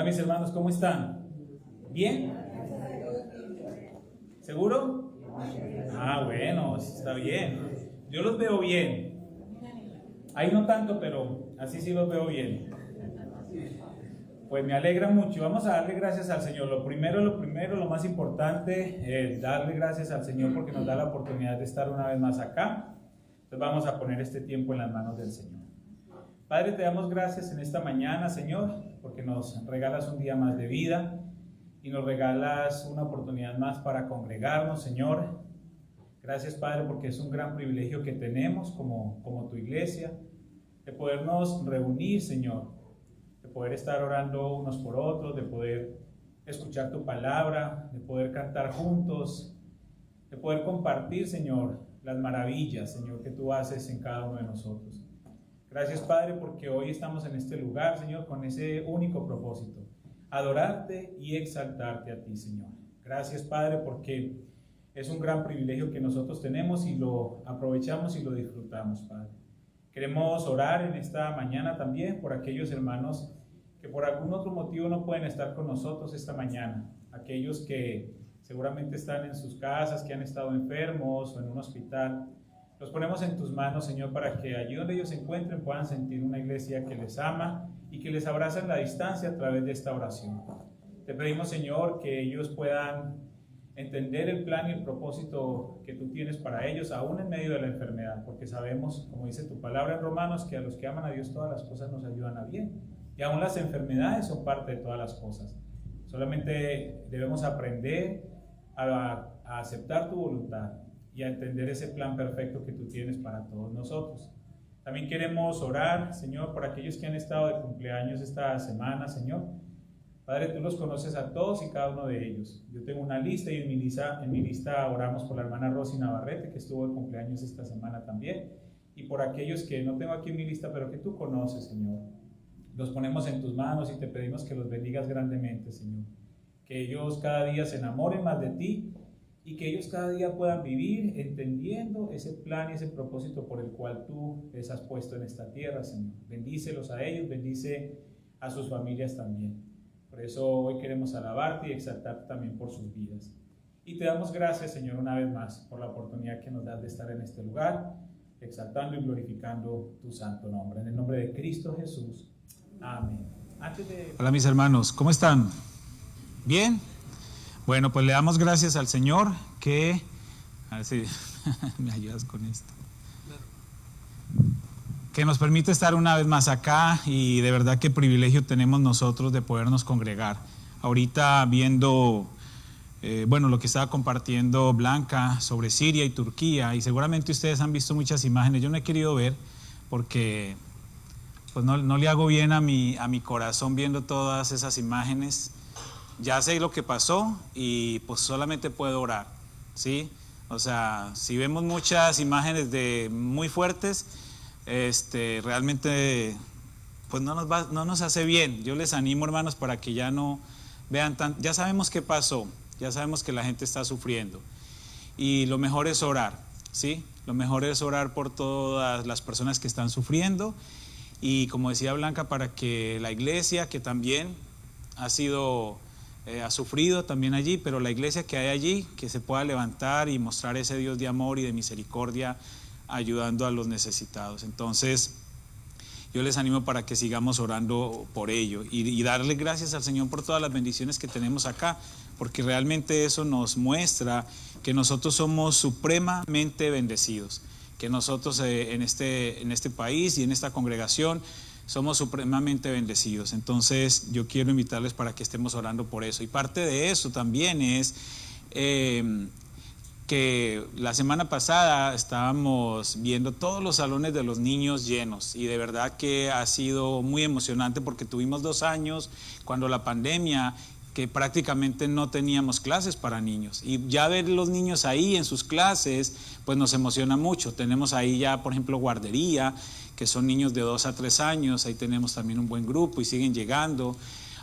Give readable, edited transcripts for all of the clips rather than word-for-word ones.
mis hermanos, ¿cómo están? ¿Bien? ¿Seguro? Bueno, está bien. Yo los veo bien. Ahí no tanto, pero así sí los veo bien. Pues me alegra mucho. Vamos a darle gracias al Señor. Lo primero, lo más importante es darle gracias al Señor porque nos da la oportunidad de estar una vez más acá. Entonces vamos a poner este tiempo en las manos del Señor. Padre, te damos gracias en esta mañana, Señor, porque nos regalas un día más de vida y nos regalas una oportunidad más para congregarnos, Señor. Gracias, Padre, porque es un gran privilegio que tenemos como tu iglesia, de podernos reunir, Señor, de poder estar orando unos por otros, de poder escuchar tu palabra, de poder cantar juntos, de poder compartir, Señor, las maravillas, Señor, que tú haces en cada uno de nosotros. Gracias, Padre, porque hoy estamos en este lugar, Señor, con ese único propósito, adorarte y exaltarte a ti, Señor. Gracias, Padre, porque es un gran privilegio que nosotros tenemos y lo aprovechamos y lo disfrutamos, Padre. Queremos orar en esta mañana también por aquellos hermanos que por algún otro motivo no pueden estar con nosotros esta mañana. Aquellos que seguramente están en sus casas, que han estado enfermos o en un hospital. Los ponemos en tus manos, Señor, para que allí donde ellos se encuentren puedan sentir una iglesia que les ama y que les abraza en la distancia a través de esta oración. Te pedimos, Señor, que ellos puedan entender el plan y el propósito que tú tienes para ellos, aún en medio de la enfermedad, porque sabemos, como dice tu palabra en Romanos, que a los que aman a Dios todas las cosas nos ayudan a bien. Y aún las enfermedades son parte de todas las cosas. Solamente debemos aprender a aceptar tu voluntad y a entender ese plan perfecto que tú tienes para todos nosotros. También queremos orar, Señor, por aquellos que han estado de cumpleaños esta semana, Señor. Padre, tú los conoces a todos y cada uno de ellos. Yo tengo una lista y en mi lista oramos por la hermana Rosy Navarrete, que estuvo de cumpleaños esta semana también, y por aquellos que no tengo aquí en mi lista, pero que tú conoces, Señor. Los ponemos en tus manos y te pedimos que los bendigas grandemente, Señor. Que ellos cada día se enamoren más de ti y que ellos cada día puedan vivir entendiendo ese plan y ese propósito por el cual tú les has puesto en esta tierra, Señor. Bendícelos a ellos, bendice a sus familias también. Por eso hoy queremos alabarte y exaltarte también por sus vidas. Y te damos gracias, Señor, una vez más por la oportunidad que nos das de estar en este lugar, exaltando y glorificando tu santo nombre. En el nombre de Cristo Jesús. Amén. Hola, mis hermanos, ¿cómo están? ¿Bien? Bueno, pues le damos gracias al Señor que... A ver si me ayudas con esto. Que nos permite estar una vez más acá y de verdad qué privilegio tenemos nosotros de podernos congregar. Ahorita viendo, lo que estaba compartiendo Blanca sobre Siria y Turquía, y seguramente ustedes han visto muchas imágenes. Yo no he querido ver porque pues no le hago bien a mi corazón viendo todas esas imágenes. Ya sé lo que pasó y pues solamente puedo orar, ¿sí? O sea, si vemos muchas imágenes muy fuertes, realmente pues no nos hace bien. Yo les animo, hermanos, para que ya no vean ya sabemos qué pasó, ya sabemos que la gente está sufriendo y lo mejor es orar, ¿sí? Lo mejor es orar por todas las personas que están sufriendo y, como decía Blanca, para que la iglesia, que también ha sufrido también allí, pero la iglesia que hay allí, que se pueda levantar y mostrar ese Dios de amor y de misericordia, ayudando a los necesitados. Entonces, yo les animo para que sigamos orando por ello y darle gracias al Señor por todas las bendiciones que tenemos acá, porque realmente eso nos muestra que nosotros somos supremamente bendecidos, que nosotros en este país y en esta congregación somos supremamente bendecidos. Entonces yo quiero invitarles para que estemos orando por eso. Y parte de eso también es que la semana pasada estábamos viendo todos los salones de los niños llenos y de verdad que ha sido muy emocionante porque tuvimos 2 años cuando la pandemia que prácticamente no teníamos clases para niños y ya ver los niños ahí en sus clases pues nos emociona mucho. Tenemos ahí ya, por ejemplo, guardería, que son niños de 2 a 3 años, ahí tenemos también un buen grupo y siguen llegando.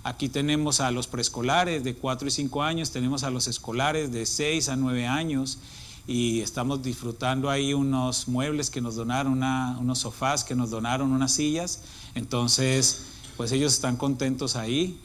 Aquí tenemos a los preescolares de 4 y 5 años, tenemos a los escolares de 6 a 9 años y estamos disfrutando ahí unos muebles que nos donaron, unos sofás que nos donaron, unas sillas. Entonces, pues ellos están contentos ahí.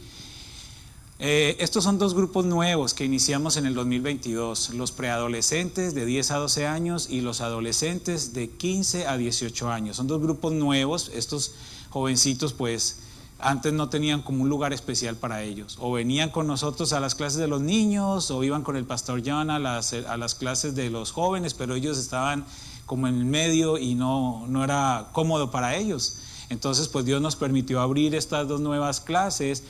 Estos son dos grupos nuevos que iniciamos en el 2022, los preadolescentes de 10 a 12 años y los adolescentes de 15 a 18 años. Son dos grupos nuevos. Estos jovencitos pues antes no tenían como un lugar especial para ellos, o venían con nosotros a las clases de los niños o iban con el pastor John a las clases de los jóvenes, pero ellos estaban como en el medio y no era cómodo para ellos. Entonces pues Dios nos permitió abrir estas dos nuevas clases.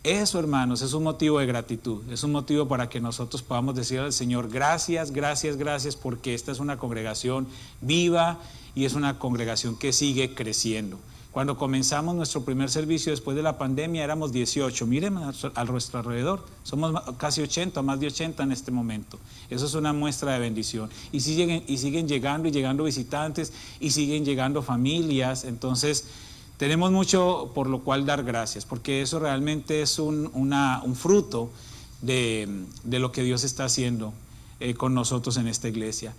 Eso, hermanos, es un motivo de gratitud, es un motivo para que nosotros podamos decir al Señor gracias, gracias, gracias, porque esta es una congregación viva y es una congregación que sigue creciendo. Cuando comenzamos nuestro primer servicio después de la pandemia éramos 18, miren a nuestro alrededor, somos casi 80, más de 80 en este momento. Eso es una muestra de bendición. Y siguen llegando visitantes y siguen llegando familias. Entonces tenemos mucho por lo cual dar gracias, porque eso realmente es un fruto de lo que Dios está haciendo con nosotros en esta iglesia.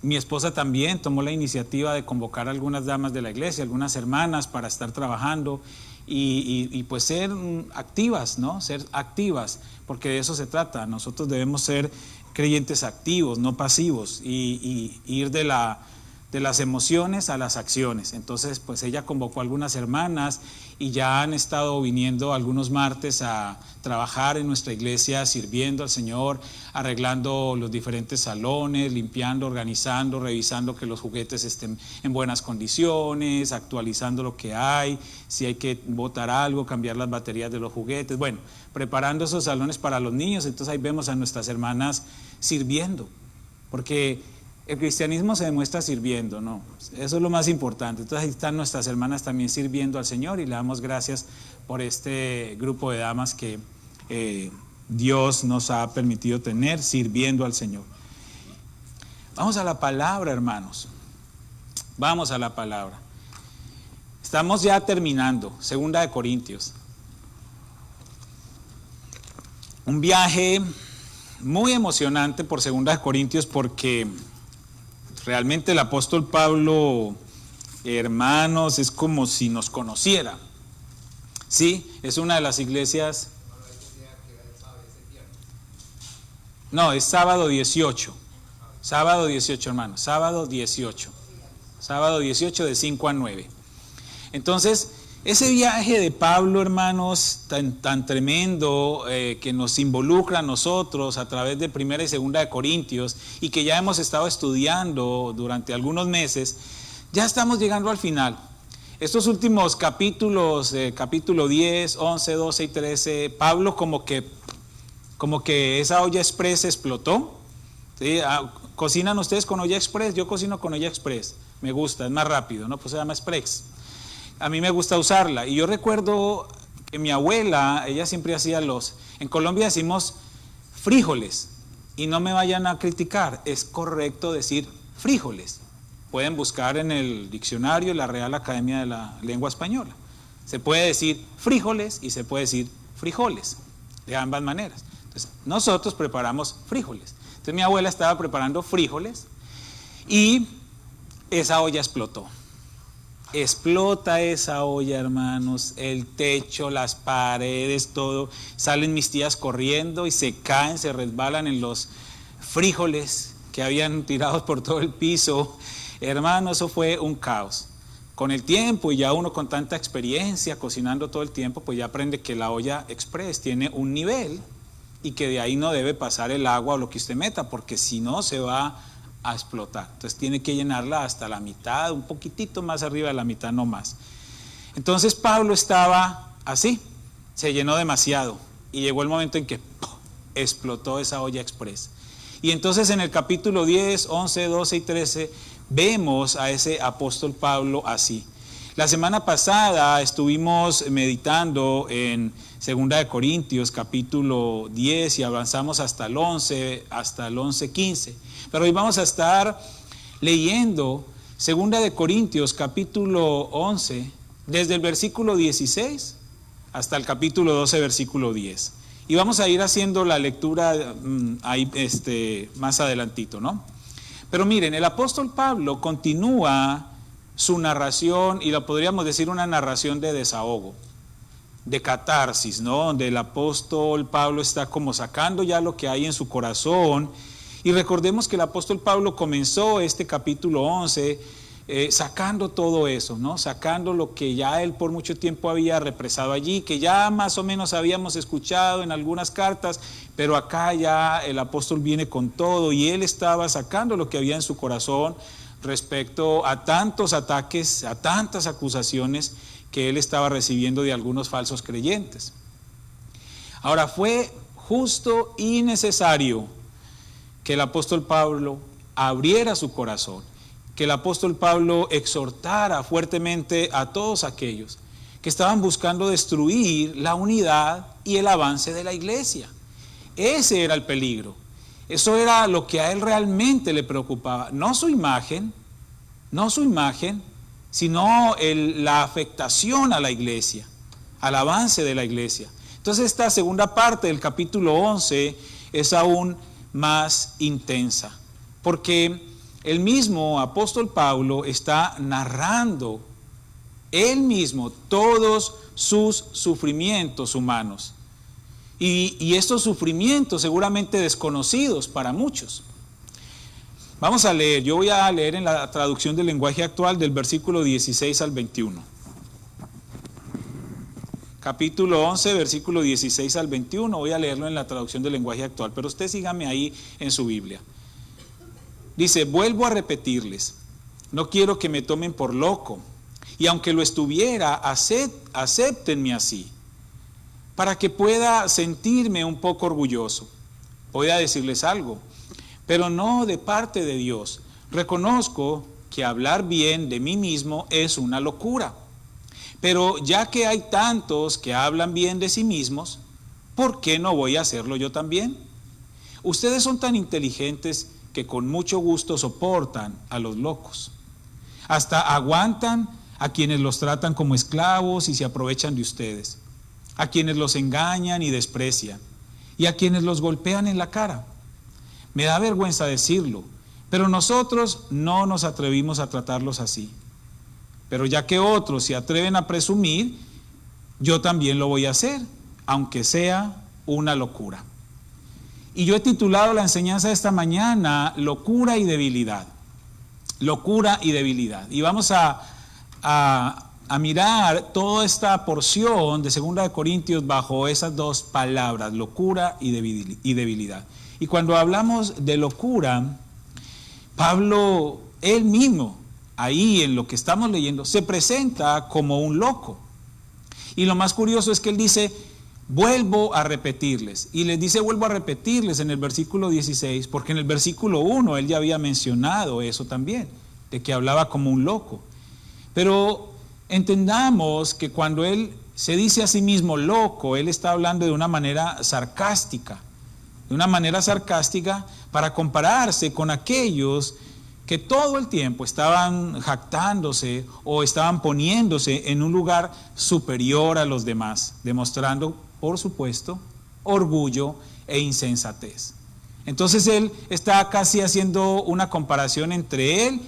Mi esposa también tomó la iniciativa de convocar a algunas damas de la iglesia, algunas hermanas para estar trabajando y pues ser activas, ¿no? Ser activas, porque de eso se trata. Nosotros debemos ser creyentes activos, no pasivos, y ir de las emociones a las acciones. Entonces pues ella convocó a algunas hermanas y ya han estado viniendo algunos martes a trabajar en nuestra iglesia, sirviendo al Señor, arreglando los diferentes salones, limpiando, organizando, revisando que los juguetes estén en buenas condiciones, actualizando lo que hay, si hay que botar algo, cambiar las baterías de los juguetes, bueno, preparando esos salones para los niños. Entonces ahí vemos a nuestras hermanas sirviendo, porque el cristianismo se demuestra sirviendo, ¿no? Eso es lo más importante. Entonces ahí están nuestras hermanas también sirviendo al Señor y le damos gracias por este grupo de damas que Dios nos ha permitido tener sirviendo al Señor. Vamos a la palabra, hermanos. Vamos a la palabra. Estamos ya terminando, 2 Corintios. Un viaje muy emocionante por 2 Corintios porque realmente el apóstol Pablo, hermanos, es como si nos conociera. Sí, es una de las iglesias. No, es sábado 18. Sábado 18, hermanos. Sábado 18. Sábado 18 de 5 a 9. Entonces, ese viaje de Pablo, hermanos, tan tremendo, que nos involucra a nosotros a través de 1 y 2 Corintios y que ya hemos estado estudiando durante algunos meses, ya estamos llegando al final. Estos últimos capítulos, capítulo 10, 11, 12 y 13, Pablo como que esa olla express explotó. ¿Sí? ¿Cocinan ustedes con olla express? Yo cocino con olla express, me gusta, es más rápido, ¿no? Pues se llama express. A mí me gusta usarla. Y yo recuerdo que mi abuela, ella siempre hacía en Colombia decimos frijoles, y no me vayan a criticar, es correcto decir frijoles. Pueden buscar en el diccionario la Real Academia de la Lengua Española. Se puede decir frijoles y se puede decir frijoles, de ambas maneras. Entonces, nosotros preparamos frijoles. Entonces mi abuela estaba preparando frijoles y esa olla explotó. Explota esa olla, hermanos, el techo, las paredes, todo. Salen mis tías corriendo y se caen, se resbalan en los frijoles que habían tirados por todo el piso. Hermano, eso fue un caos. Con el tiempo, y ya uno con tanta experiencia cocinando todo el tiempo, pues ya aprende que la olla express tiene un nivel y que de ahí no debe pasar el agua o lo que usted meta, porque si no se va a explotar. Entonces tiene que llenarla hasta la mitad, un poquitito más arriba de la mitad, no más. Entonces Pablo estaba así, se llenó demasiado y llegó el momento en que explotó esa olla express. Y entonces en el capítulo 10, 11, 12 y 13 vemos a ese apóstol Pablo así. La semana pasada estuvimos meditando en 2 Corintios capítulo 10 y avanzamos hasta el 11:15. Pero hoy vamos a estar leyendo 2 Corintios capítulo 11 desde el versículo 16 hasta el capítulo 12 versículo 10. Y vamos a ir haciendo la lectura ahí más adelantito, ¿no? Pero miren, el apóstol Pablo continúa su narración, y lo podríamos decir una narración de desahogo. de catarsis, ¿no? Donde el apóstol Pablo está como sacando ya lo que hay en su corazón. Y recordemos que el apóstol Pablo comenzó este capítulo 11 sacando todo eso, ¿no? Sacando lo que ya él por mucho tiempo había represado allí, que ya más o menos habíamos escuchado en algunas cartas, pero acá ya el apóstol viene con todo y él estaba sacando lo que había en su corazón respecto a tantos ataques, a tantas acusaciones que él estaba recibiendo de algunos falsos creyentes. Ahora, fue justo y necesario que el apóstol Pablo abriera su corazón, que el apóstol Pablo exhortara fuertemente a todos aquellos que estaban buscando destruir la unidad y el avance de la iglesia. Ese era el peligro. Eso era lo que a él realmente le preocupaba. No su imagen, sino la afectación a la iglesia, al avance de la iglesia. Entonces esta segunda parte del capítulo 11 es aún más intensa, porque el mismo apóstol Pablo está narrando él mismo todos sus sufrimientos humanos. Y estos sufrimientos seguramente desconocidos para muchos. Vamos a leer, yo voy a leer en la traducción del lenguaje actual del versículo 16 al 21. Capítulo 11, versículo 16 al 21, voy a leerlo en la traducción del lenguaje actual, pero usted sígame ahí en su Biblia. Dice, vuelvo a repetirles, no quiero que me tomen por loco, y aunque lo estuviera, acéptenme así, para que pueda sentirme un poco orgulloso. Voy a decirles algo, pero no de parte de Dios. Reconozco que hablar bien de mí mismo es una locura, pero ya que hay tantos que hablan bien de sí mismos, ¿por qué no voy a hacerlo yo también? Ustedes son tan inteligentes que con mucho gusto soportan a los locos. Hasta aguantan a quienes los tratan como esclavos y se aprovechan de ustedes, a quienes los engañan y desprecian, y a quienes los golpean en la cara. Me da vergüenza decirlo, pero nosotros no nos atrevimos a tratarlos así. Pero ya que otros se atreven a presumir, yo también lo voy a hacer, aunque sea una locura. Y yo he titulado la enseñanza de esta mañana, Locura y Debilidad. Locura y debilidad. Y vamos a mirar toda esta porción de 2 Corintios bajo esas dos palabras, locura y debilidad. Y cuando hablamos de locura, Pablo, él mismo, ahí en lo que estamos leyendo, se presenta como un loco. Y lo más curioso es que él dice, vuelvo a repetirles. Y les dice, vuelvo a repetirles en el versículo 16, porque en el versículo 1 él ya había mencionado eso también, de que hablaba como un loco. Pero entendamos que cuando él se dice a sí mismo loco, él está hablando de una manera sarcástica. Para compararse con aquellos que todo el tiempo estaban jactándose o estaban poniéndose en un lugar superior a los demás, demostrando, por supuesto, orgullo e insensatez. Entonces él está casi haciendo una comparación entre él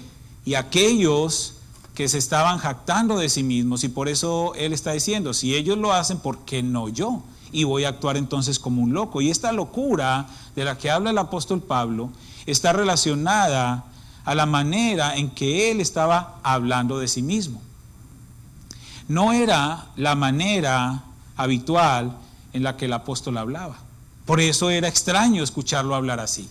y aquellos que se estaban jactando de sí mismos, y por eso él está diciendo, si ellos lo hacen, ¿por qué no yo? Y voy a actuar entonces como un loco. Y esta locura de la que habla el apóstol Pablo está relacionada a la manera en que él estaba hablando de sí mismo. No era la manera habitual en la que el apóstol hablaba. Por eso era extraño escucharlo hablar así.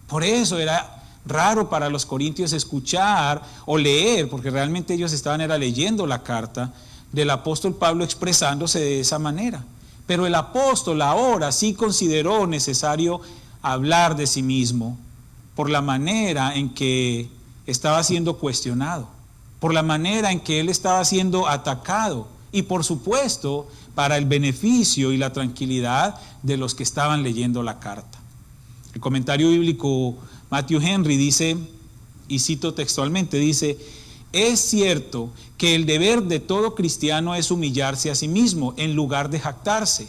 Por eso era raro para los corintios escuchar o leer, porque realmente ellos estaban leyendo la carta del apóstol Pablo expresándose de esa manera. Pero el apóstol ahora sí consideró necesario hablar de sí mismo por la manera en que estaba siendo cuestionado, por la manera en que él estaba siendo atacado y por supuesto para el beneficio y la tranquilidad de los que estaban leyendo la carta. El comentario bíblico Matthew Henry dice, y cito textualmente, dice, es cierto que el deber de todo cristiano es humillarse a sí mismo en lugar de jactarse,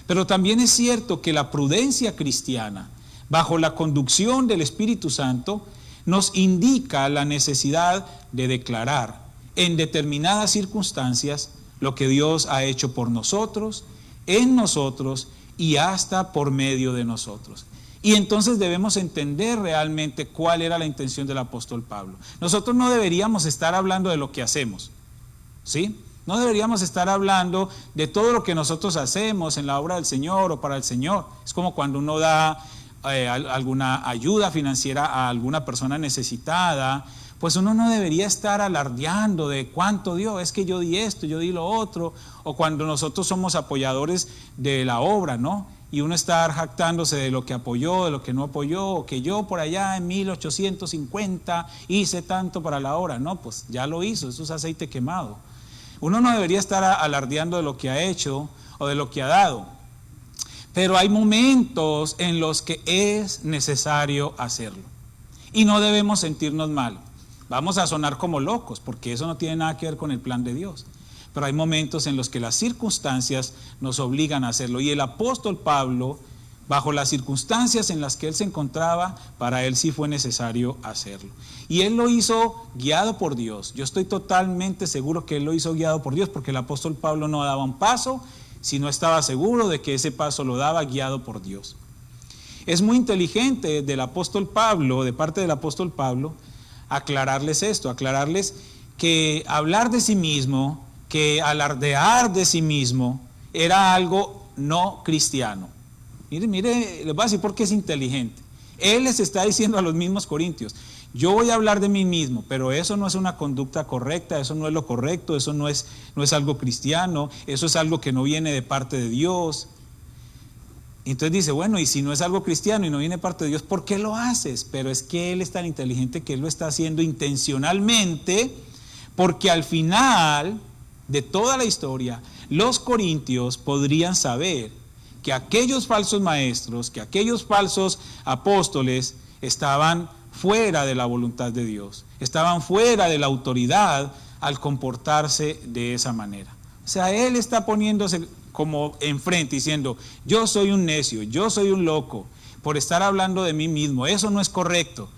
pero también es cierto que la prudencia cristiana, bajo la conducción del Espíritu Santo, nos indica la necesidad de declarar en determinadas circunstancias lo que Dios ha hecho por nosotros, en nosotros y hasta por medio de nosotros. Y entonces debemos entender realmente cuál era la intención del apóstol Pablo. Nosotros no deberíamos estar hablando de lo que hacemos, ¿sí? No deberíamos estar hablando de todo lo que nosotros hacemos en la obra del Señor o para el Señor. Es como cuando uno da alguna ayuda financiera a alguna persona necesitada, pues uno no debería estar alardeando de cuánto dio, es que yo di esto, yo di lo otro, o cuando nosotros somos apoyadores de la obra, ¿no? Y uno está jactándose de lo que apoyó, de lo que no apoyó, o que yo por allá en 1850 hice tanto para la obra. No, pues ya lo hizo, eso es aceite quemado. Uno no debería estar alardeando de lo que ha hecho o de lo que ha dado. Pero hay momentos en los que es necesario hacerlo. Y no debemos sentirnos mal. Vamos a sonar como locos, porque eso no tiene nada que ver con el plan de Dios. Pero hay momentos en los que las circunstancias nos obligan a hacerlo. Y el apóstol Pablo, bajo las circunstancias en las que él se encontraba, para él sí fue necesario hacerlo. Y él lo hizo guiado por Dios. Yo estoy totalmente seguro que él lo hizo guiado por Dios, porque el apóstol Pablo no daba un paso si no estaba seguro de que ese paso lo daba guiado por Dios. Es muy inteligente del apóstol Pablo, de parte del apóstol Pablo, aclararles esto, aclararles que hablar de sí mismo, que alardear de sí mismo, era algo no cristiano. Mire, les voy a decir por qué es inteligente. Él les está diciendo a los mismos corintios, yo voy a hablar de mí mismo, pero eso no es una conducta correcta, eso no es lo correcto, eso no es algo cristiano, eso es algo que no viene de parte de Dios. Entonces dice, bueno, y si no es algo cristiano y no viene de parte de Dios, ¿por qué lo haces? Pero es que él es tan inteligente que él lo está haciendo intencionalmente, porque al final de toda la historia, los corintios podrían saber que aquellos falsos maestros, que aquellos falsos apóstoles estaban fuera de la voluntad de Dios, estaban fuera de la autoridad al comportarse de esa manera. O sea, él está poniéndose como enfrente diciendo, yo soy un necio, yo soy un loco por estar hablando de mí mismo, eso no es correcto.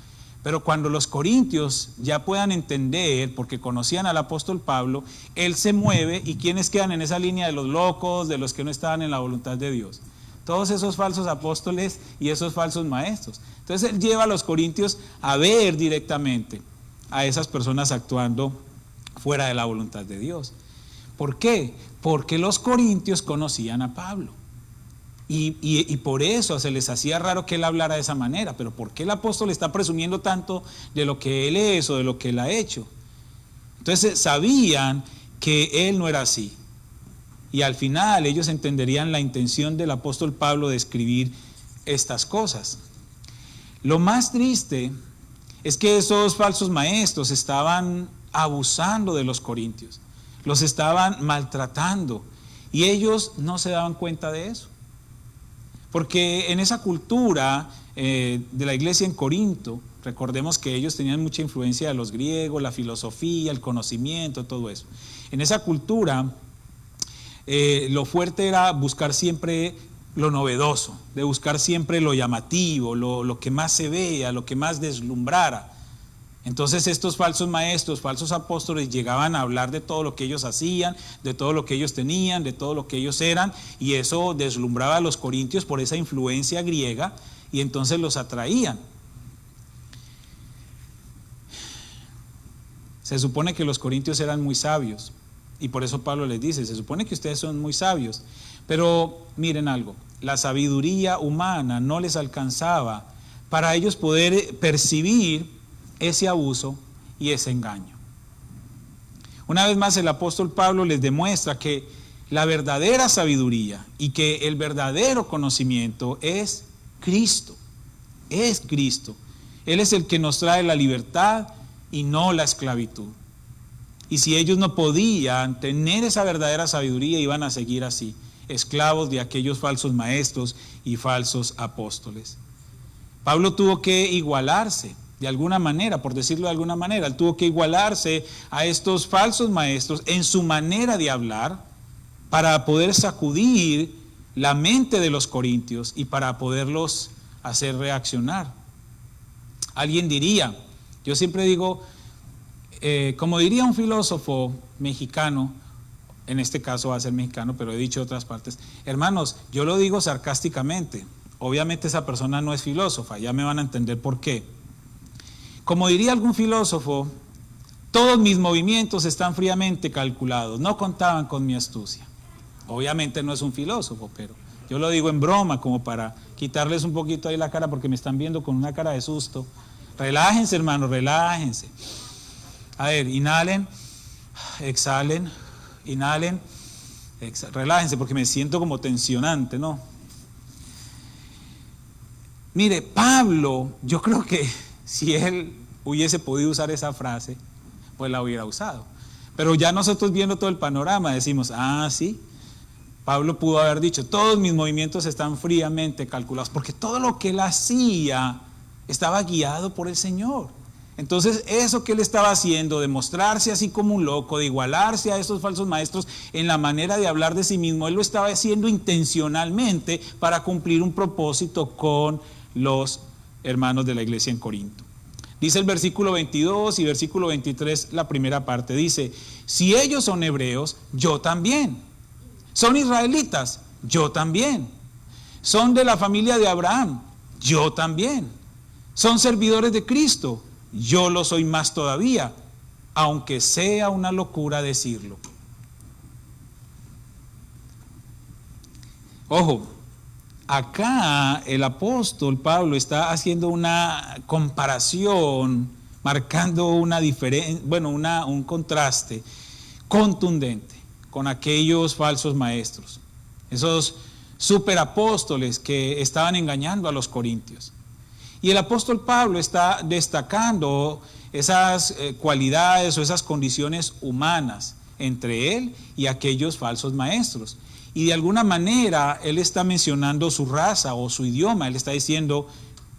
Pero cuando los corintios ya puedan entender, porque conocían al apóstol Pablo, él se mueve y ¿quiénes quedan en esa línea de los locos, de los que no estaban en la voluntad de Dios? Todos esos falsos apóstoles y esos falsos maestros. Entonces él lleva a los corintios a ver directamente a esas personas actuando fuera de la voluntad de Dios. ¿Por qué? Porque los corintios conocían a Pablo. Y por eso se les hacía raro que él hablara de esa manera. Pero ¿por qué el apóstol está presumiendo tanto de lo que él es o de lo que él ha hecho? Entonces sabían que él no era así. Y al final ellos entenderían la intención del apóstol Pablo de escribir estas cosas. Lo más triste es que esos falsos maestros estaban abusando de los corintios. Los estaban maltratando. Y ellos no se daban cuenta de eso. Porque en esa cultura de la iglesia en Corinto, recordemos que ellos tenían mucha influencia de los griegos, la filosofía, el conocimiento, todo eso. En esa cultura, lo fuerte era buscar siempre lo novedoso, de buscar siempre lo llamativo, lo que más se vea, lo que más deslumbrara. Entonces estos falsos maestros, falsos apóstoles llegaban a hablar de todo lo que ellos hacían, de todo lo que ellos tenían, de todo lo que ellos eran, y eso deslumbraba a los corintios por esa influencia griega, y entonces los atraían. Se supone que los corintios eran muy sabios, y por eso Pablo les dice, se supone que ustedes son muy sabios, pero miren algo, la sabiduría humana no les alcanzaba para ellos poder percibir ese abuso y ese engaño. Una vez más el apóstol Pablo les demuestra que la verdadera sabiduría y que el verdadero conocimiento es Cristo. Es Cristo. Él es el que nos trae la libertad y no la esclavitud. Y si ellos no podían tener esa verdadera sabiduría, iban a seguir así, esclavos de aquellos falsos maestros y falsos apóstoles. Pablo tuvo que igualarse de alguna manera, por decirlo de alguna manera. Él tuvo que igualarse a estos falsos maestros en su manera de hablar para poder sacudir la mente de los corintios y para poderlos hacer reaccionar. Alguien diría, yo siempre digo, como diría un filósofo mexicano, en este caso va a ser mexicano, pero he dicho otras partes. Hermanos, yo lo digo sarcásticamente. Obviamente esa persona no es filósofa, ya me van a entender por qué. Como diría algún filósofo, todos mis movimientos están fríamente calculados, no contaban con mi astucia. Obviamente no es un filósofo, pero yo lo digo en broma, como para quitarles un poquito ahí la cara, porque me están viendo con una cara de susto. Relájense, hermanos, relájense. A ver, inhalen, exhalen, inhalen, relájense, porque me siento como tensionante, ¿no? Mire, Pablo, yo creo que si él hubiese podido usar esa frase, pues la hubiera usado. Pero ya nosotros viendo todo el panorama decimos, sí, Pablo pudo haber dicho, todos mis movimientos están fríamente calculados, porque todo lo que él hacía estaba guiado por el Señor. Entonces eso que él estaba haciendo, de mostrarse así como un loco, de igualarse a estos falsos maestros en la manera de hablar de sí mismo, él lo estaba haciendo intencionalmente para cumplir un propósito con los hermanos de la iglesia en Corinto. Dice el versículo 22 y versículo 23, la primera parte, dice, si ellos son hebreos, yo también. Son israelitas, yo también. Son de la familia de Abraham, yo también. Son servidores de Cristo, yo lo soy más todavía, aunque sea una locura decirlo. Ojo, acá el apóstol Pablo está haciendo una comparación, marcando una diferencia, un contraste contundente con aquellos falsos maestros, esos superapóstoles que estaban engañando a los corintios. Y el apóstol Pablo está destacando esas cualidades o esas condiciones humanas entre él y aquellos falsos maestros. Y de alguna manera él está mencionando su raza o su idioma. Él está diciendo,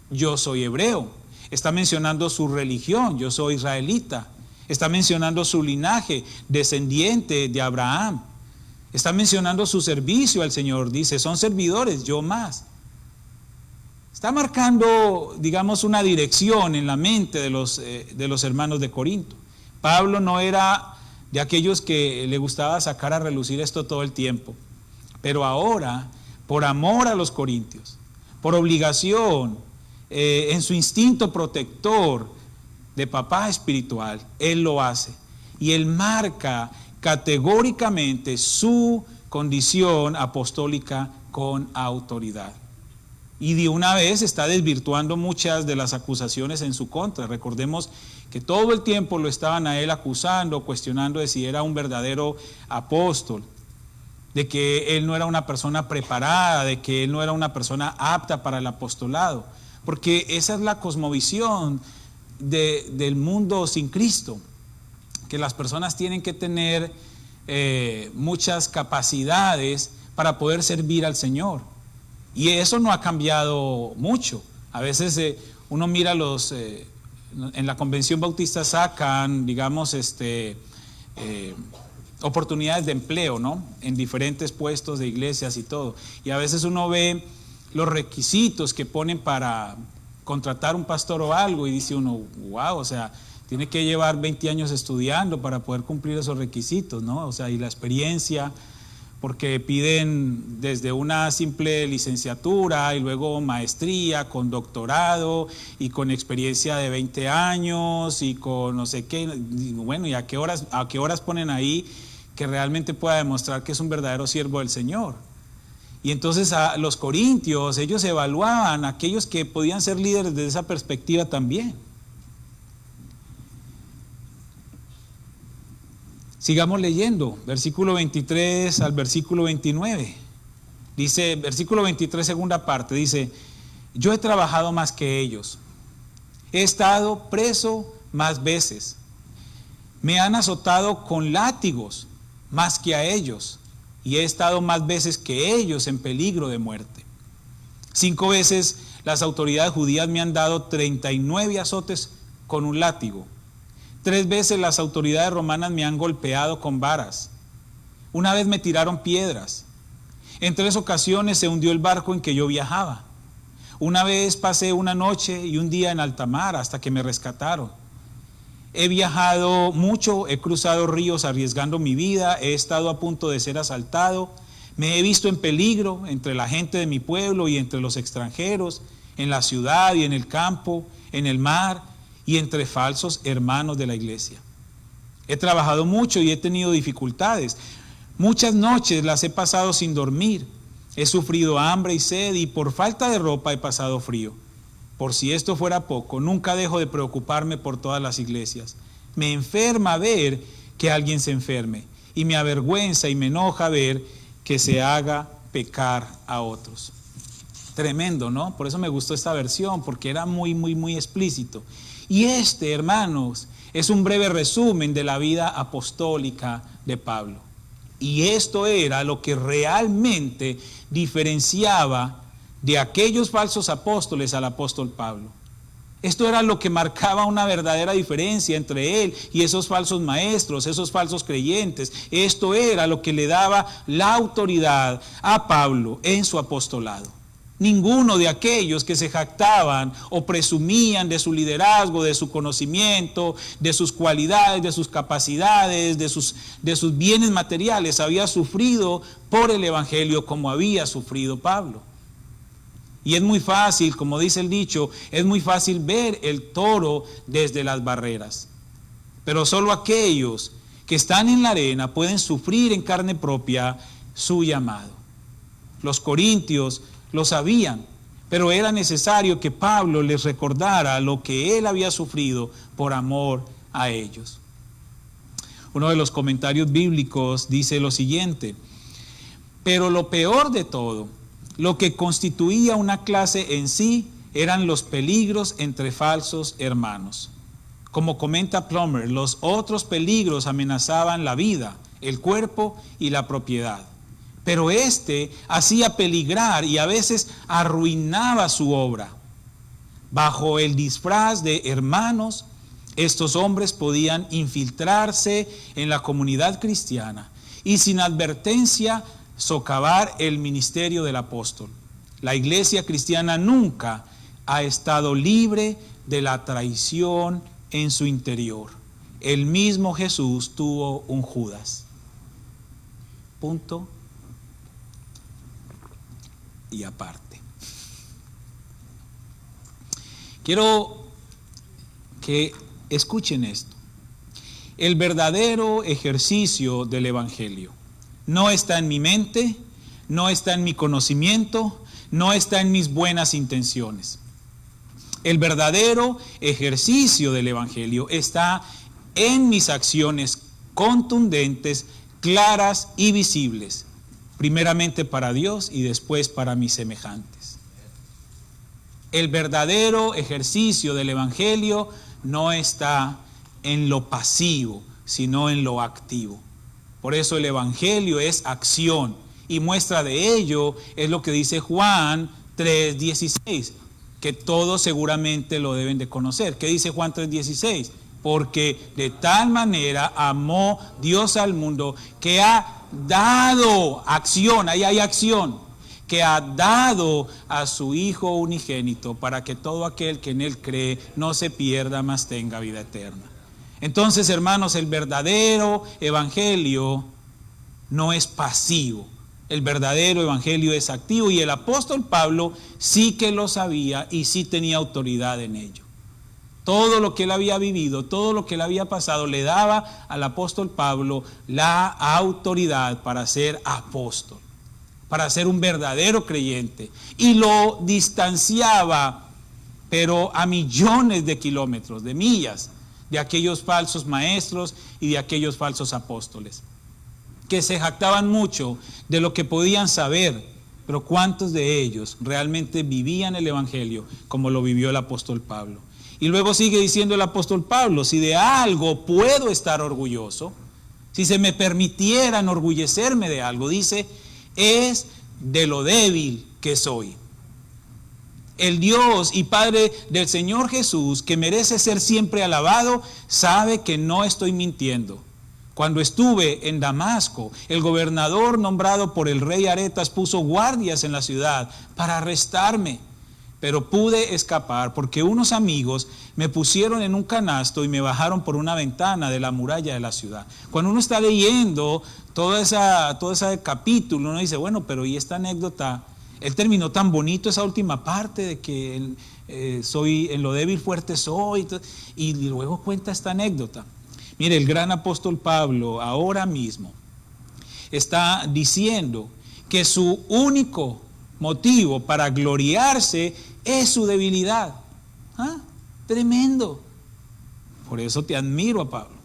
yo soy hebreo. Está mencionando su religión, yo soy israelita. Está mencionando su linaje, descendiente de Abraham. Está mencionando su servicio al Señor. Dice, son servidores, yo más. Está marcando, digamos, una dirección en la mente de los hermanos de Corinto. Pablo no era de aquellos que le gustaba sacar a relucir esto todo el tiempo. Pero ahora, por amor a los corintios, por obligación, en su instinto protector de papá espiritual, él lo hace. Y él marca categóricamente su condición apostólica con autoridad. Y de una vez está desvirtuando muchas de las acusaciones en su contra. Recordemos que todo el tiempo lo estaban a él acusando, cuestionando de si era un verdadero apóstol, de que él no era una persona preparada, de que él no era una persona apta para el apostolado, porque esa es la cosmovisión del mundo sin Cristo, que las personas tienen que tener muchas capacidades para poder servir al Señor. Y eso no ha cambiado mucho. A veces uno mira en la convención bautista sacan, digamos, oportunidades de empleo, ¿no? En diferentes puestos de iglesias y todo. Y a veces uno ve los requisitos que ponen para contratar un pastor o algo y dice uno, wow, o sea, tiene que llevar 20 años estudiando para poder cumplir esos requisitos, ¿no? O sea, y la experiencia, porque piden desde una simple licenciatura y luego maestría con doctorado y con experiencia de 20 años y con no sé qué. Bueno, ¿y a qué horas ponen ahí que realmente pueda demostrar que es un verdadero siervo del Señor? Y entonces a los corintios, ellos evaluaban a aquellos que podían ser líderes desde esa perspectiva también. Sigamos leyendo, versículo 23 al versículo 29. Dice, versículo 23, segunda parte, dice, yo he trabajado más que ellos, he estado preso más veces, me han azotado con látigos más que a ellos, y he estado más veces que ellos en peligro de muerte. 5 veces las autoridades judías me han dado 39 azotes con un látigo. 3 veces las autoridades romanas me han golpeado con varas. Una vez me tiraron piedras. En 3 ocasiones se hundió el barco en que yo viajaba. Una vez pasé una noche y un día en alta mar hasta que me rescataron. he viajado mucho, he cruzado ríos arriesgando mi vida, he estado a punto de ser asaltado, me he visto en peligro entre la gente de mi pueblo y entre los extranjeros, en la ciudad y en el campo, en el mar y entre falsos hermanos de la iglesia. He trabajado mucho y he tenido dificultades. Muchas noches las he pasado sin dormir. He sufrido hambre y sed y por falta de ropa he pasado frío. Por si esto fuera poco, nunca dejo de preocuparme por todas las iglesias. Me enferma ver que alguien se enferme y me avergüenza y me enoja ver que se haga pecar a otros. Tremendo, ¿no? Por eso me gustó esta versión, porque era muy explícito. Y hermanos, es un breve resumen de la vida apostólica de Pablo. Y esto era lo que realmente diferenciaba de aquellos falsos apóstoles al apóstol Pablo. Esto era lo que marcaba una verdadera diferencia entre él y esos falsos maestros, esos falsos creyentes. Esto era lo que le daba la autoridad a Pablo en su apostolado. Ninguno de aquellos que se jactaban o presumían de su liderazgo, de su conocimiento, de sus cualidades, de sus capacidades, de sus bienes materiales había sufrido por el evangelio como había sufrido Pablo. Y es muy fácil, como dice el dicho, es muy fácil ver el toro desde las barreras. Pero solo aquellos que están en la arena pueden sufrir en carne propia su llamado. Los corintios lo sabían, pero era necesario que Pablo les recordara lo que él había sufrido por amor a ellos. Uno de los comentarios bíblicos dice lo siguiente: pero lo peor de todo, lo que constituía una clase en sí, eran los peligros entre falsos hermanos. Como comenta Plummer, los otros peligros amenazaban la vida, el cuerpo y la propiedad. Pero hacía peligrar y a veces arruinaba su obra. Bajo el disfraz de hermanos, estos hombres podían infiltrarse en la comunidad cristiana y sin advertencia socavar el ministerio del apóstol. La iglesia cristiana nunca ha estado libre de la traición en su interior. El mismo Jesús tuvo un Judas. Punto y aparte. Quiero que escuchen esto. El verdadero ejercicio del evangelio no está en mi mente, no está en mi conocimiento, no está en mis buenas intenciones. El verdadero ejercicio del evangelio está en mis acciones contundentes, claras y visibles, primeramente para Dios y después para mis semejantes. El verdadero ejercicio del evangelio no está en lo pasivo, sino en lo activo. Por eso el evangelio es acción, y muestra de ello es lo que dice Juan 3:16, que todos seguramente lo deben de conocer. ¿Qué dice Juan 3:16? Porque de tal manera amó Dios al mundo que ha dado acción, ahí hay acción, que ha dado a su Hijo unigénito para que todo aquel que en Él cree no se pierda, mas tenga vida eterna. Entonces, hermanos, el verdadero evangelio no es pasivo, el verdadero evangelio es activo, y el apóstol Pablo sí que lo sabía y sí tenía autoridad en ello. Todo lo que él había vivido, todo lo que él había pasado, le daba al apóstol Pablo la autoridad para ser apóstol, para ser un verdadero creyente, y lo distanciaba, pero a millones de kilómetros, de millas, de aquellos falsos maestros y de aquellos falsos apóstoles, que se jactaban mucho de lo que podían saber, pero ¿cuántos de ellos realmente vivían el evangelio como lo vivió el apóstol Pablo? Y luego sigue diciendo el apóstol Pablo: si de algo puedo estar orgulloso, si se me permitiera enorgullecerme de algo, dice, es de lo débil que soy. El Dios y Padre del Señor Jesús, que merece ser siempre alabado, sabe que no estoy mintiendo. Cuando estuve en Damasco, el gobernador nombrado por el rey Aretas puso guardias en la ciudad para arrestarme. pero pude escapar porque unos amigos me pusieron en un canasto y me bajaron por una ventana de la muralla de la ciudad. Cuando uno está leyendo todo ese capítulo, uno dice, bueno, pero ¿y esta anécdota? Él terminó tan bonito esa última parte de que soy en lo débil fuerte soy, y luego cuenta esta anécdota. Mire, el gran apóstol Pablo ahora mismo está diciendo que su único motivo para gloriarse es su debilidad. ¿Ah? Tremendo. Por eso te admiro a Pablo.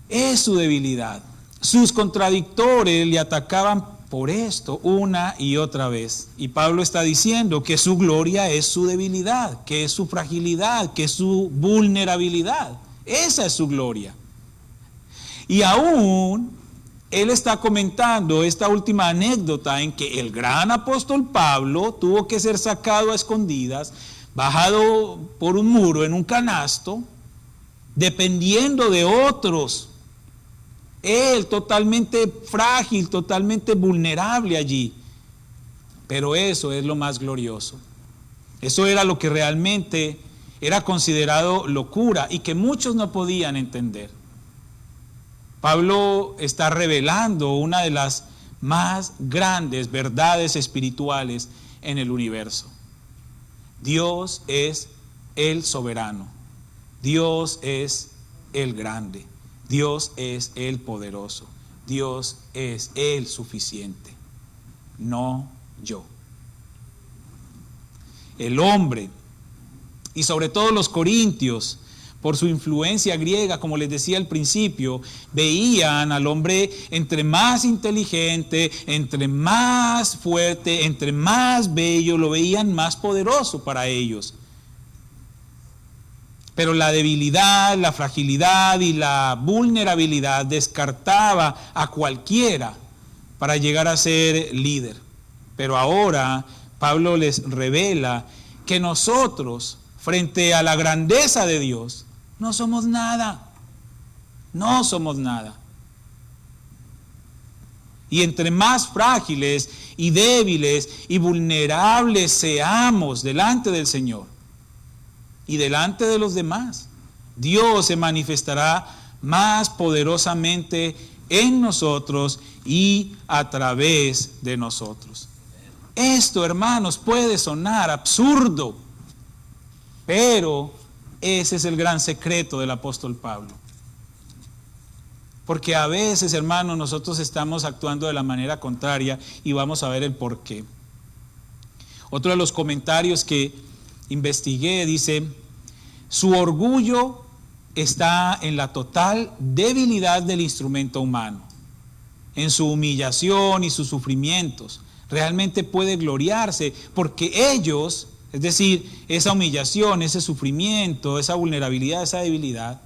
Es su debilidad. Sus contradictores le atacaban por esto una y otra vez. Y Pablo está diciendo que su gloria es su debilidad, que es su fragilidad, que es su vulnerabilidad. Esa es su gloria. Y aún él está comentando esta última anécdota en que el gran apóstol Pablo tuvo que ser sacado a escondidas, bajado por un muro en un canasto, dependiendo de otros. Él totalmente frágil, totalmente vulnerable allí. Pero eso es lo más glorioso. Eso era lo que realmente era considerado locura y que muchos no podían entender. Pablo está revelando una de las más grandes verdades espirituales en el universo. Dios es el soberano. Dios es el grande. Dios es el poderoso. Dios es el suficiente. No yo. El hombre, y sobre todo los corintios, por su influencia griega, como les decía al principio, veían al hombre entre más inteligente, entre más fuerte, entre más bello, lo veían más poderoso para ellos. Pero la debilidad, la fragilidad y la vulnerabilidad descartaba a cualquiera para llegar a ser líder. Pero ahora Pablo les revela que nosotros, frente a la grandeza de Dios, no somos nada. No somos nada. Y entre más frágiles y débiles y vulnerables seamos delante del Señor y delante de los demás, Dios se manifestará más poderosamente en nosotros y a través de nosotros. Esto, hermanos, puede sonar absurdo, pero ese es el gran secreto del apóstol Pablo. Porque a veces, hermanos, nosotros estamos actuando de la manera contraria y vamos a ver el por qué. Otro de los comentarios que investigué dice: su orgullo está en la total debilidad del instrumento humano, en su humillación y sus sufrimientos. Realmente puede gloriarse porque ellos, es decir, esa humillación, ese sufrimiento, esa vulnerabilidad, esa debilidad,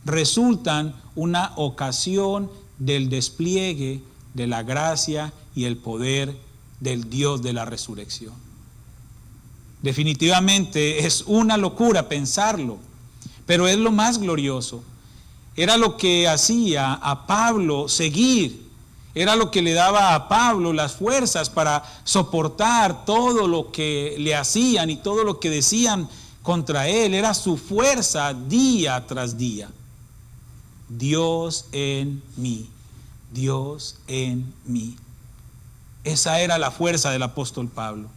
resultan una ocasión del despliegue de la gracia y el poder del Dios de la resurrección. Definitivamente es una locura pensarlo, pero es lo más glorioso. Era lo que hacía a Pablo seguir. Era lo que le daba a Pablo las fuerzas para soportar todo lo que le hacían y todo lo que decían contra él. Era su fuerza día tras día. Dios en mí, Dios en mí. Esa era la fuerza del apóstol Pablo.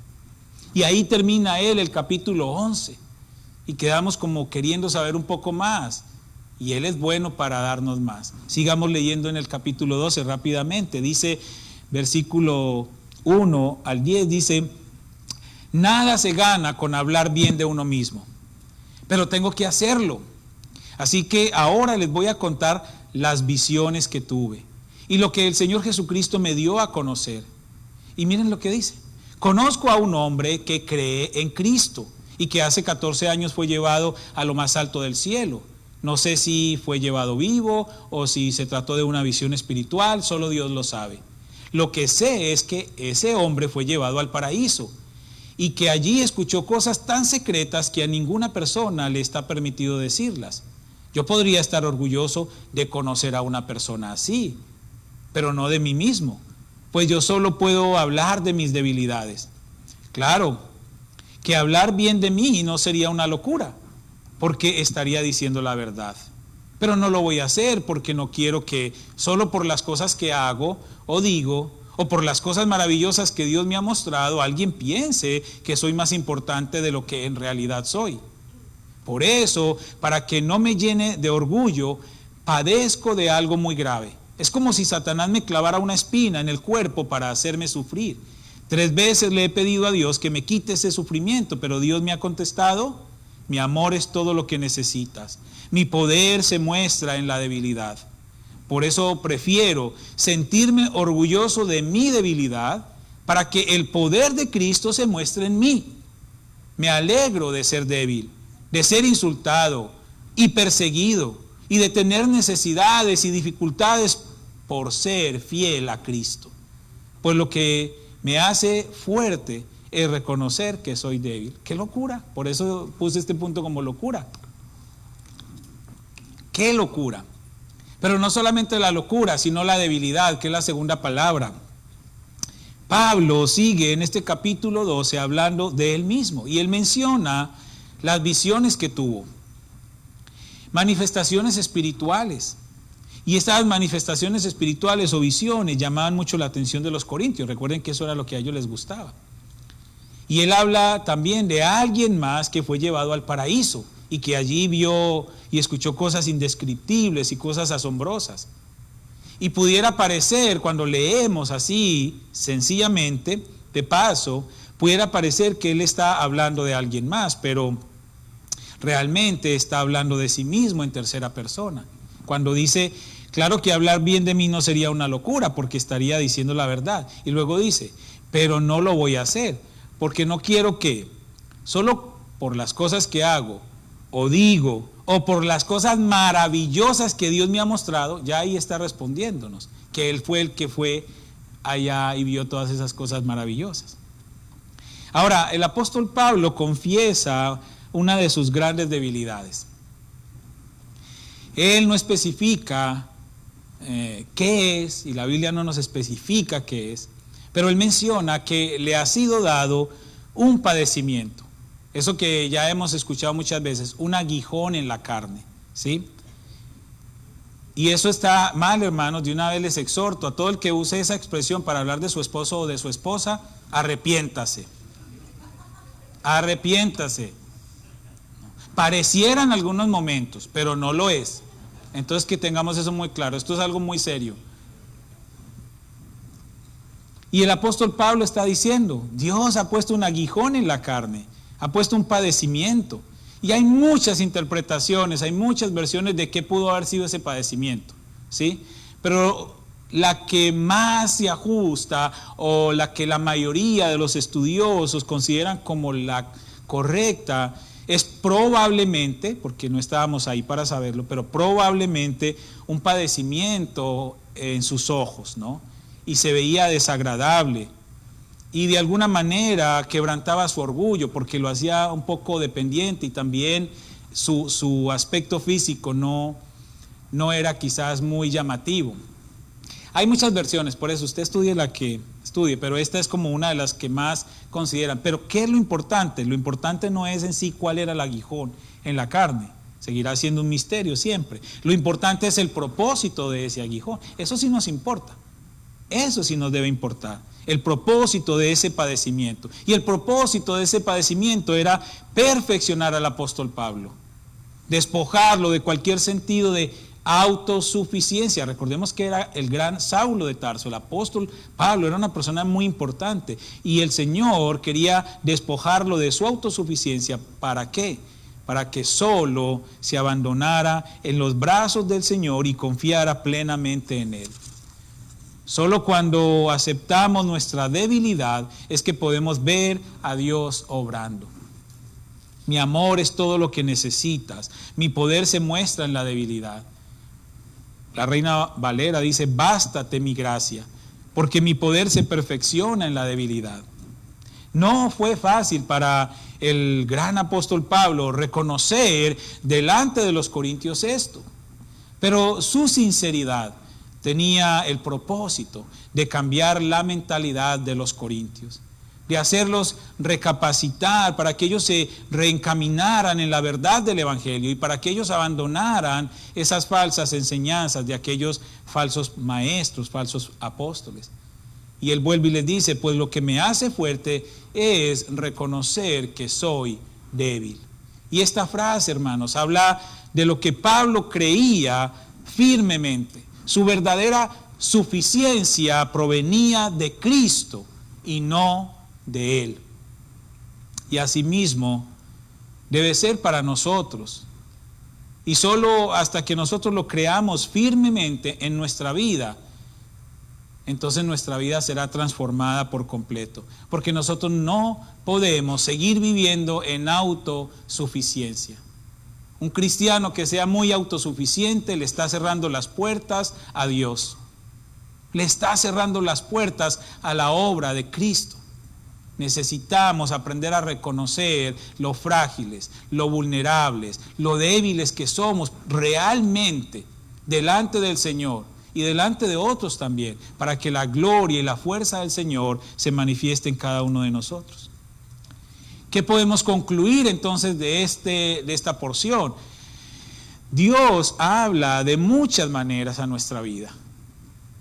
Y ahí termina él el capítulo 11. Y quedamos como queriendo saber un poco más. Y Él es bueno para darnos más. Sigamos leyendo en el capítulo 12 rápidamente. Dice, versículo 1 al 10, dice: nada se gana con hablar bien de uno mismo, pero tengo que hacerlo. Así que ahora les voy a contar las visiones que tuve y lo que el Señor Jesucristo me dio a conocer. Y miren lo que dice: conozco a un hombre que cree en Cristo y que hace 14 años fue llevado a lo más alto del cielo. No sé si fue llevado vivo o si se trató de una visión espiritual, solo Dios lo sabe. Lo que sé es que ese hombre fue llevado al paraíso y que allí escuchó cosas tan secretas que a ninguna persona le está permitido decirlas. Yo podría estar orgulloso de conocer a una persona así, pero no de mí mismo, pues yo solo puedo hablar de mis debilidades. Claro, que hablar bien de mí no sería una locura, porque estaría diciendo la verdad. Pero no lo voy a hacer porque no quiero que solo por las cosas que hago o digo, o por las cosas maravillosas que Dios me ha mostrado, alguien piense que soy más importante de lo que en realidad soy. Por eso, para que no me llene de orgullo, padezco de algo muy grave. Es como si Satanás me clavara una espina en el cuerpo para hacerme sufrir. 3 veces le he pedido a Dios que me quite ese sufrimiento, pero Dios me ha contestado: mi amor es todo lo que necesitas. Mi poder se muestra en la debilidad. Por eso prefiero sentirme orgulloso de mi debilidad para que el poder de Cristo se muestre en mí. Me alegro de ser débil, de ser insultado y perseguido y de tener necesidades y dificultades por ser fiel a Cristo. Pues lo que me hace fuerte es reconocer que soy débil. ¡Qué locura! Por eso puse este punto como locura. ¡Qué locura! Pero no solamente la locura, sino la debilidad, que es la segunda palabra. Pablo sigue en este capítulo 12 hablando de él mismo, y él menciona las visiones que tuvo, manifestaciones espirituales. Y estas manifestaciones espirituales o visiones llamaban mucho la atención de los corintios. Recuerden que eso era lo que a ellos les gustaba. Y él habla también de alguien más que fue llevado al paraíso y que allí vio y escuchó cosas indescriptibles y cosas asombrosas. Y pudiera parecer, cuando leemos así sencillamente, de paso, pudiera parecer que él está hablando de alguien más, pero realmente está hablando de sí mismo en tercera persona. Cuando dice: claro que hablar bien de mí no sería una locura, porque estaría diciendo la verdad. Y luego dice: pero no lo voy a hacer, porque no quiero que, solo por las cosas que hago o digo, o por las cosas maravillosas que Dios me ha mostrado, ya ahí está respondiéndonos, que Él fue el que fue allá y vio todas esas cosas maravillosas. Ahora, el apóstol Pablo confiesa una de sus grandes debilidades. Él no especifica qué es, y la Biblia no nos especifica qué es, pero él menciona que le ha sido dado un padecimiento. Eso que ya hemos escuchado muchas veces, un aguijón en la carne, ¿sí? Y eso está mal, hermanos. De una vez les exhorto a todo el que use esa expresión para hablar de su esposo o de su esposa: arrepiéntase. Arrepiéntase. Pareciera en algunos momentos, pero no lo es. Entonces, que tengamos eso muy claro. Esto es algo muy serio. Y el apóstol Pablo está diciendo: Dios ha puesto un aguijón en la carne, ha puesto un padecimiento. Y hay muchas interpretaciones, hay muchas versiones de qué pudo haber sido ese padecimiento, ¿sí? Pero la que más se ajusta, o la que la mayoría de los estudiosos consideran como la correcta, es probablemente, porque no estábamos ahí para saberlo, pero probablemente un padecimiento en sus ojos, ¿no? Y se veía desagradable y de alguna manera quebrantaba su orgullo, porque lo hacía un poco dependiente, y también su aspecto físico no era quizás muy llamativo. Hay muchas versiones, por eso usted estudie la que estudie, pero esta es como una de las que más consideran. Pero ¿qué es lo importante? Lo importante no es en sí cuál era el aguijón en la carne, seguirá siendo un misterio siempre. Lo importante es el propósito de ese aguijón. Eso sí nos importa, eso sí nos debe importar, el propósito de ese padecimiento. Y el propósito de ese padecimiento era perfeccionar al apóstol Pablo, despojarlo de cualquier sentido de autosuficiencia. Recordemos que era el gran Saulo de Tarso. El apóstol Pablo era una persona muy importante, y el Señor quería despojarlo de su autosuficiencia. ¿Para qué? Para que solo se abandonara en los brazos del Señor y confiara plenamente en Él. Solo cuando aceptamos nuestra debilidad es que podemos ver a Dios obrando. Mi amor es todo lo que necesitas. Mi poder se muestra en la debilidad. La Reina Valera dice: bástate mi gracia, porque mi poder se perfecciona en la debilidad. No fue fácil para el gran apóstol Pablo reconocer delante de los corintios esto, pero su sinceridad tenía el propósito de cambiar la mentalidad de los corintios. de hacerlos recapacitar, para que ellos se reencaminaran en la verdad del Evangelio y para que ellos abandonaran esas falsas enseñanzas de aquellos falsos maestros, falsos apóstoles. Y él vuelve y les dice, pues lo que me hace fuerte es reconocer que soy débil. Y esta frase, hermanos, habla de lo que Pablo creía firmemente. Su verdadera suficiencia provenía de Cristo y no de él. Y asimismo debe ser para nosotros. Y solo hasta que nosotros lo creamos firmemente en nuestra vida, entonces nuestra vida será transformada por completo. Porque nosotros no podemos seguir viviendo en autosuficiencia. Un cristiano que sea muy autosuficiente le está cerrando las puertas a Dios. Le está cerrando las puertas a la obra de Cristo. Necesitamos aprender a reconocer lo frágiles, lo vulnerables, lo débiles que somos realmente delante del Señor y delante de otros también, para que la gloria y la fuerza del Señor se manifieste en cada uno de nosotros. ¿Qué podemos concluir entonces de esta porción? Dios habla de muchas maneras a nuestra vida.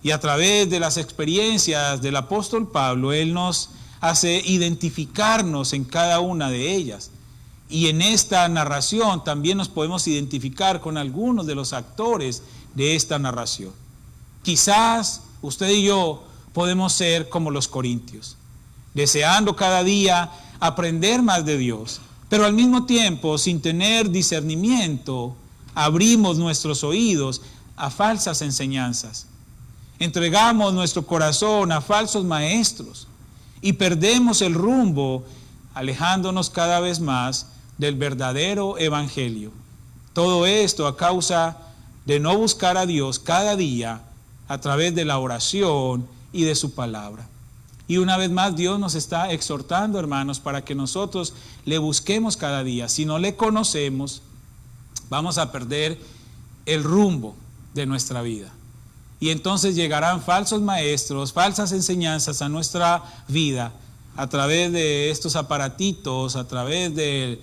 Y a través de las experiencias del apóstol Pablo, él nos hace identificarnos en cada una de ellas. Y en esta narración también nos podemos identificar con algunos de los actores de esta narración. Quizás usted y yo podemos ser como los corintios, deseando cada día aprender más de Dios, pero al mismo tiempo, sin tener discernimiento, abrimos nuestros oídos a falsas enseñanzas. Entregamos nuestro corazón a falsos maestros y perdemos el rumbo, alejándonos cada vez más del verdadero evangelio. Todo esto a causa de no buscar a Dios cada día a través de la oración y de su palabra. Y una vez más Dios nos está exhortando, hermanos, para que nosotros le busquemos cada día. Si no le conocemos, vamos a perder el rumbo de nuestra vida. Y entonces llegarán falsos maestros, falsas enseñanzas a nuestra vida a través de estos aparatitos, a través de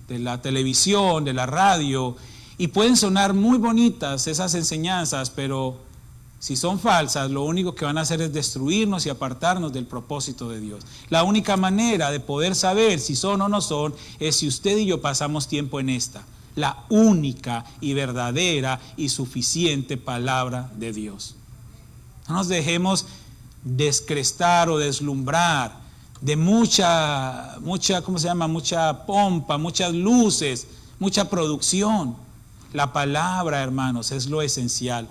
la televisión, de la radio. Y pueden sonar muy bonitas esas enseñanzas, pero si son falsas, lo único que van a hacer es destruirnos y apartarnos del propósito de Dios. La única manera de poder saber si son o no son es si usted y yo pasamos tiempo en esta, la única y verdadera y suficiente palabra de Dios. No nos dejemos descrestar o deslumbrar de mucha pompa, muchas luces, mucha producción. La palabra, hermanos, es lo esencial.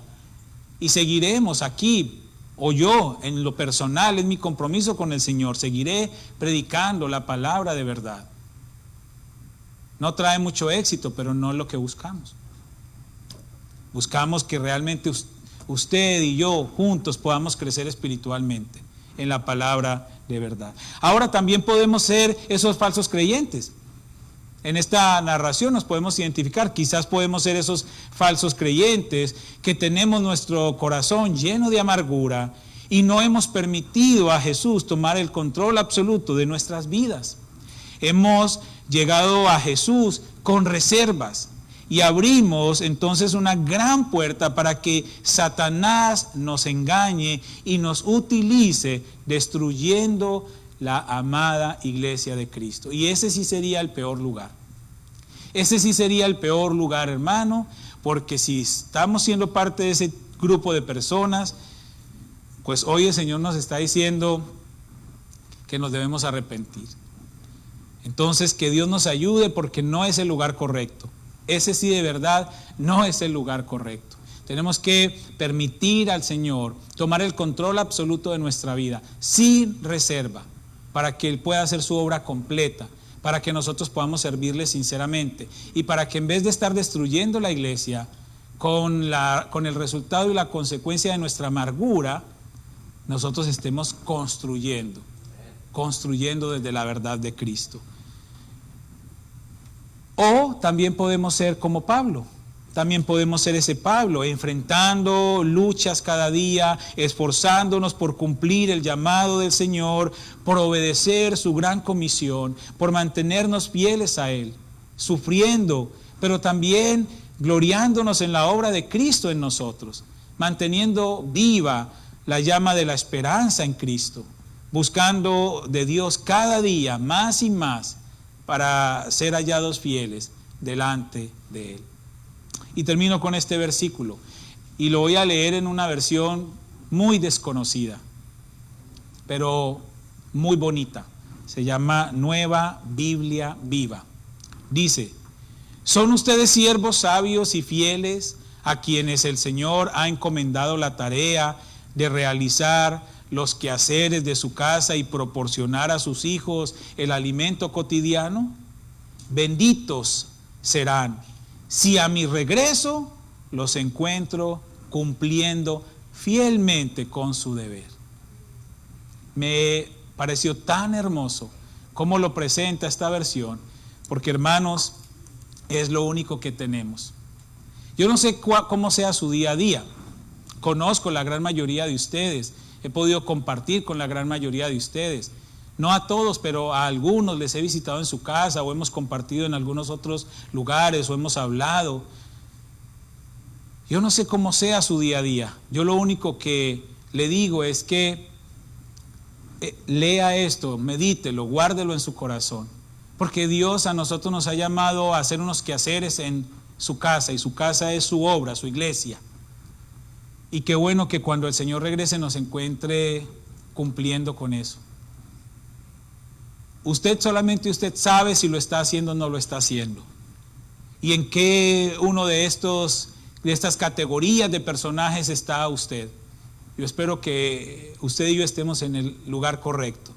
Y seguiremos aquí, o yo, en lo personal, en mi compromiso con el Señor, seguiré predicando la palabra de verdad. No trae mucho éxito, pero no es lo que buscamos. Buscamos que realmente usted y yo juntos podamos crecer espiritualmente en la palabra de verdad. Ahora también podemos ser esos falsos creyentes. En esta narración nos podemos identificar, quizás podemos ser esos falsos creyentes que tenemos nuestro corazón lleno de amargura y no hemos permitido a Jesús tomar el control absoluto de nuestras vidas. Hemos llegado a Jesús con reservas y abrimos entonces una gran puerta para que Satanás nos engañe y nos utilice destruyendo la amada iglesia de Cristo. Y ese sí sería el peor lugar. Ese sí sería el peor lugar, hermano, porque si estamos siendo parte de ese grupo de personas, pues hoy el Señor nos está diciendo que nos debemos arrepentir. Entonces, que Dios nos ayude, porque no es el lugar correcto. Ese sí de verdad no es el lugar correcto. Tenemos que permitir al Señor tomar el control absoluto de nuestra vida, sin reserva, para que Él pueda hacer su obra completa, para que nosotros podamos servirle sinceramente y para que en vez de estar destruyendo la iglesia con el resultado y la consecuencia de nuestra amargura, nosotros estemos construyendo desde la verdad de Cristo. O también podemos ser como Pablo, también podemos ser ese Pablo, enfrentando luchas cada día, esforzándonos por cumplir el llamado del Señor, por obedecer su gran comisión, por mantenernos fieles a Él, sufriendo, pero también gloriándonos en la obra de Cristo en nosotros, manteniendo viva la llama de la esperanza en Cristo, buscando de Dios cada día más y más para ser hallados fieles delante de Él. Y termino con este versículo, y lo voy a leer en una versión muy desconocida, pero muy bonita. Se llama Nueva Biblia Viva. Dice: ¿son ustedes siervos sabios y fieles a quienes el Señor ha encomendado la tarea de realizar los quehaceres de su casa y proporcionar a sus hijos el alimento cotidiano? Benditos serán si a mi regreso los encuentro cumpliendo fielmente con su deber. Me pareció tan hermoso cómo lo presenta esta versión, porque, hermanos, es lo único que tenemos. Yo no sé cómo sea su día a día. Conozco la gran mayoría de ustedes. He podido compartir con la gran mayoría de ustedes. No a todos, pero a algunos les he visitado en su casa, o hemos compartido en algunos otros lugares, o hemos hablado. Yo no sé cómo sea su día a día. Yo lo único que le digo es que lea esto, medítelo, guárdelo en su corazón. Porque Dios a nosotros nos ha llamado a hacer unos quehaceres en su casa, y su casa es su obra, su iglesia. Y qué bueno que cuando el Señor regrese nos encuentre cumpliendo con eso. Solamente usted sabe si lo está haciendo o no lo está haciendo. Y en qué uno de estas categorías de personajes está usted. Yo espero que usted y yo estemos en el lugar correcto,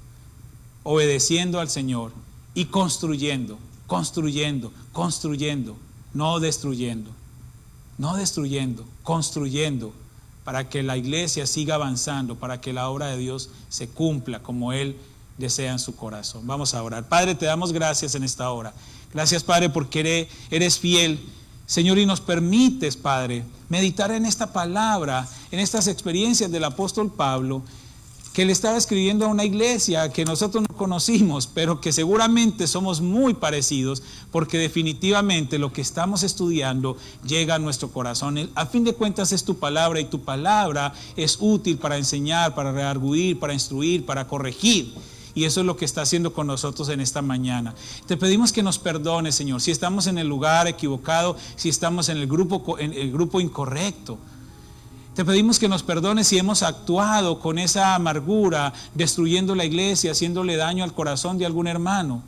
obedeciendo al Señor y construyendo, no destruyendo, construyendo, para que la iglesia siga avanzando, para que la obra de Dios se cumpla como Él desea en su corazón. Vamos a orar. Padre, te damos gracias en esta hora. Gracias, Padre, porque eres fiel, Señor, y nos permites, Padre, meditar en esta palabra, en estas experiencias del apóstol Pablo, que le estaba escribiendo a una iglesia que nosotros no conocimos, pero que seguramente somos muy parecidos, porque definitivamente lo que estamos estudiando llega a nuestro corazón. A fin de cuentas es tu palabra, y tu palabra es útil para enseñar, para redarguir, para instruir, para corregir. Y eso es lo que está haciendo con nosotros en esta mañana. Te pedimos que nos perdones, Señor, si estamos en el lugar equivocado, si estamos en el grupo incorrecto. Te pedimos que nos perdones si hemos actuado con esa amargura, destruyendo la iglesia, haciéndole daño al corazón de algún hermano.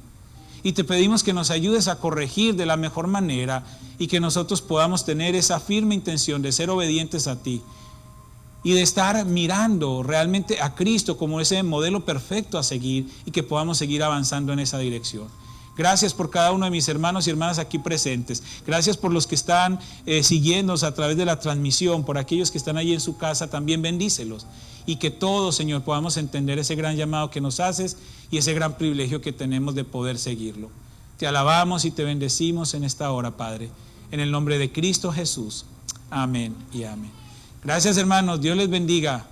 Y te pedimos que nos ayudes a corregir de la mejor manera, y que nosotros podamos tener esa firme intención de ser obedientes a ti y de estar mirando realmente a Cristo como ese modelo perfecto a seguir, y que podamos seguir avanzando en esa dirección. Gracias por cada uno de mis hermanos y hermanas aquí presentes. Gracias por los que están siguiéndonos a través de la transmisión, por aquellos que están allí en su casa, también bendícelos. Y que todos, Señor, podamos entender ese gran llamado que nos haces y ese gran privilegio que tenemos de poder seguirlo. Te alabamos y te bendecimos en esta hora, Padre, en el nombre de Cristo Jesús. Amén y amén. Gracias, hermanos. Dios les bendiga.